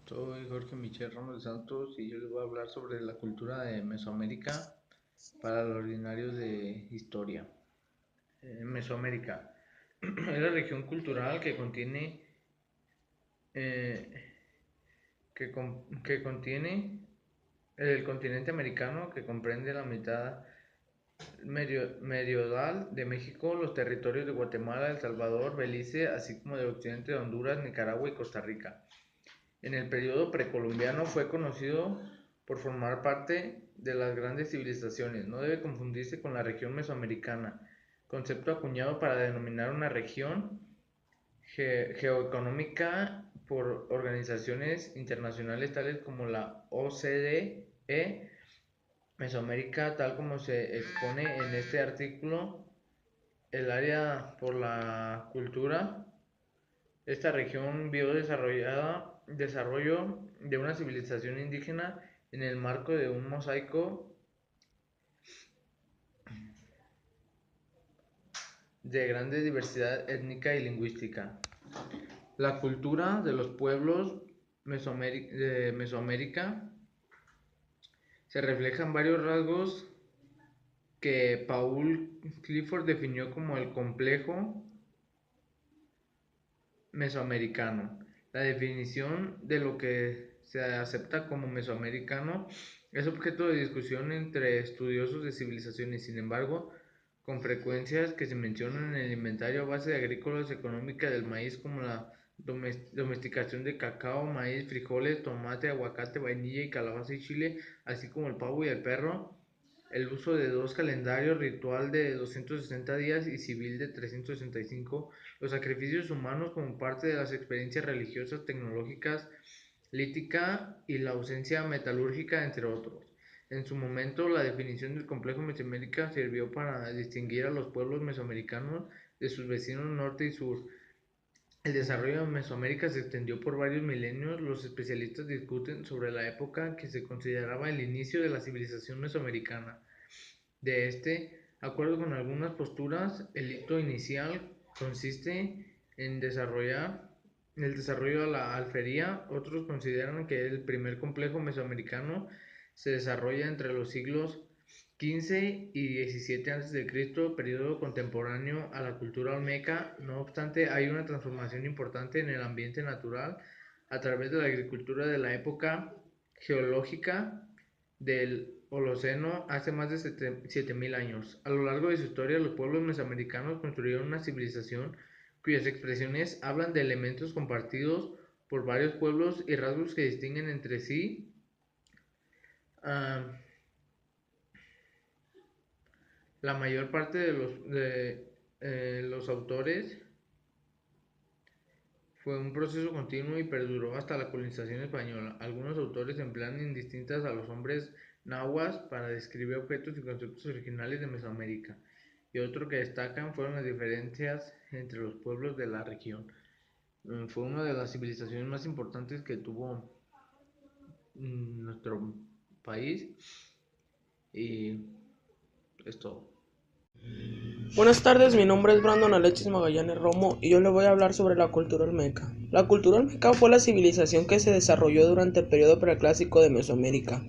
Soy Jorge Michel Ramos de Santos y yo les voy a hablar sobre la cultura de Mesoamérica para los ordinarios de historia. Mesoamérica es la región cultural que contiene eh, que contiene el continente americano, que comprende la mitad meridional de México, los territorios de Guatemala, El Salvador, Belice, así como del occidente de Honduras, Nicaragua y Costa Rica. En el periodo precolombiano fue conocido por formar parte de las grandes civilizaciones. No debe confundirse con la región mesoamericana, concepto acuñado para denominar una región geoeconómica por organizaciones internacionales tales como la OCDE. Mesoamérica, tal como se expone en este artículo, el área por la cultura. Esta región vio desarrollo de una civilización indígena en el marco de un mosaico de grande diversidad étnica y lingüística. La cultura de los pueblos de Mesoamérica se refleja en varios rasgos que Paul Clifford definió como el complejo mesoamericano. La definición de lo que se acepta como mesoamericano es objeto de discusión entre estudiosos de civilizaciones. Sin embargo, con frecuencias que se mencionan en el inventario a base de agrícolas económica del maíz, como la domesticación de cacao, maíz, frijoles, tomate, aguacate, vainilla y calabaza y chile, así como el pavo y el perro. El uso de dos calendarios, ritual de 260 días y civil de 365, los sacrificios humanos como parte de las experiencias religiosas, tecnológicas, lítica y la ausencia metalúrgica, entre otros. En su momento, la definición del complejo mesoamérica sirvió para distinguir a los pueblos mesoamericanos de sus vecinos norte y sur. El desarrollo de Mesoamérica se extendió por varios milenios. Los especialistas discuten sobre la época que se consideraba el inicio de la civilización mesoamericana. De acuerdo con algunas posturas, el hito inicial consiste en el desarrollo de la alfería. Otros consideran que el primer complejo mesoamericano se desarrolla entre los siglos XV y XVII a.C., periodo contemporáneo a la cultura olmeca. No obstante, hay una transformación importante en el ambiente natural a través de la agricultura de la época geológica del Holoceno hace más de 7000 años. A lo largo de su historia, los pueblos mesoamericanos construyeron una civilización cuyas expresiones hablan de elementos compartidos por varios pueblos y rasgos que distinguen entre sí. Uh, la mayor parte de los autores fue un proceso continuo y perduró hasta la colonización española. Algunos autores emplean indistintas a los hombres nahuas para describir objetos y conceptos originales de Mesoamérica, y otro que destacan fueron las diferencias entre los pueblos de la región. Fue una de las civilizaciones más importantes que tuvo nuestro país, y es todo. Buenas tardes, mi nombre es Brandon Alexis Magallanes Romo y yo le voy a hablar sobre la cultura olmeca. La cultura olmeca fue la civilización que se desarrolló durante el periodo preclásico de Mesoamérica,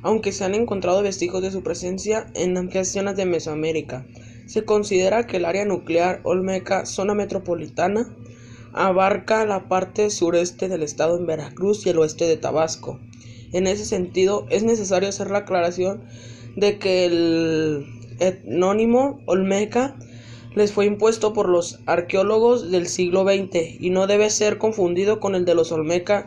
aunque se han encontrado vestigios de su presencia en amplias zonas de Mesoamérica. Se considera que el área nuclear olmeca, zona metropolitana, abarca la parte sureste del estado en Veracruz y el oeste de Tabasco. En ese sentido, es necesario hacer la aclaración de que el etnónimo olmeca les fue impuesto por los arqueólogos del siglo XX y no debe ser confundido con el de los olmeca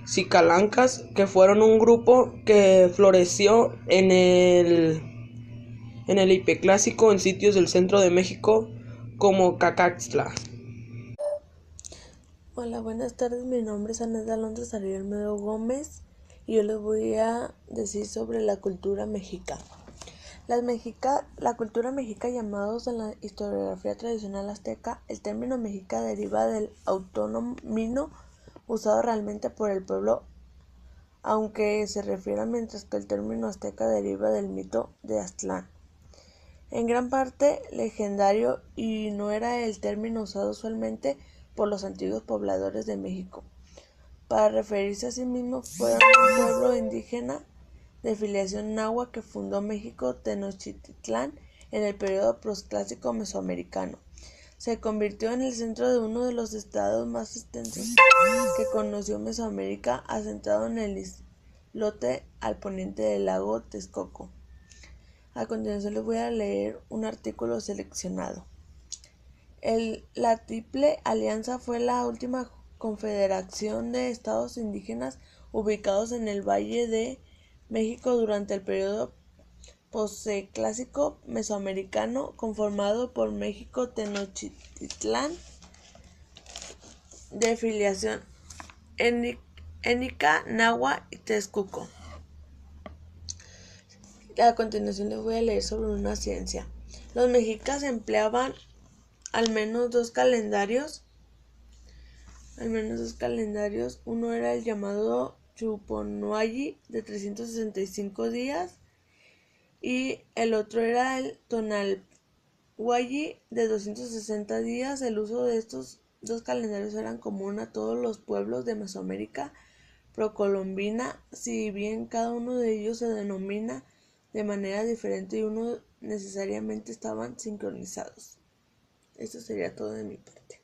xicalancas, que fueron un grupo que floreció en el hiperclásico en sitios del centro de México como Cacaxtla. Hola, buenas tardes. Mi nombre es Aneda Alonso Sariel Medo Gómez y yo les voy a decir sobre la cultura mexica. La cultura mexica, llamados en la historiografía tradicional azteca, el término mexica deriva del autónomino usado realmente por el pueblo, aunque se refiera, mientras que el término azteca deriva del mito de Aztlán. En gran parte legendario, y no era el término usado usualmente por los antiguos pobladores de México. Para referirse a sí mismos, fueron un pueblo indígena de filiación náhuatl que fundó México Tenochtitlán en el periodo posclásico mesoamericano. Se convirtió en el centro de uno de los estados más extensos que conoció Mesoamérica, asentado en el islote al poniente del lago Texcoco. A continuación les voy a leer un artículo seleccionado. La Triple Alianza fue la última confederación de estados indígenas ubicados en el Valle de México durante el periodo posclásico mesoamericano, conformado por México Tenochtitlán de filiación étnica náhuatl y texcoco. A continuación les voy a leer sobre una ciencia. Los mexicas empleaban al menos dos calendarios. Uno era el llamado Chuponuayi de 365 días y el otro era el Tonalhuayi de 260 días. El uso de estos dos calendarios era común a todos los pueblos de Mesoamérica precolombina, si bien cada uno de ellos se denomina de manera diferente y no necesariamente estaban sincronizados. Eso sería todo de mi parte.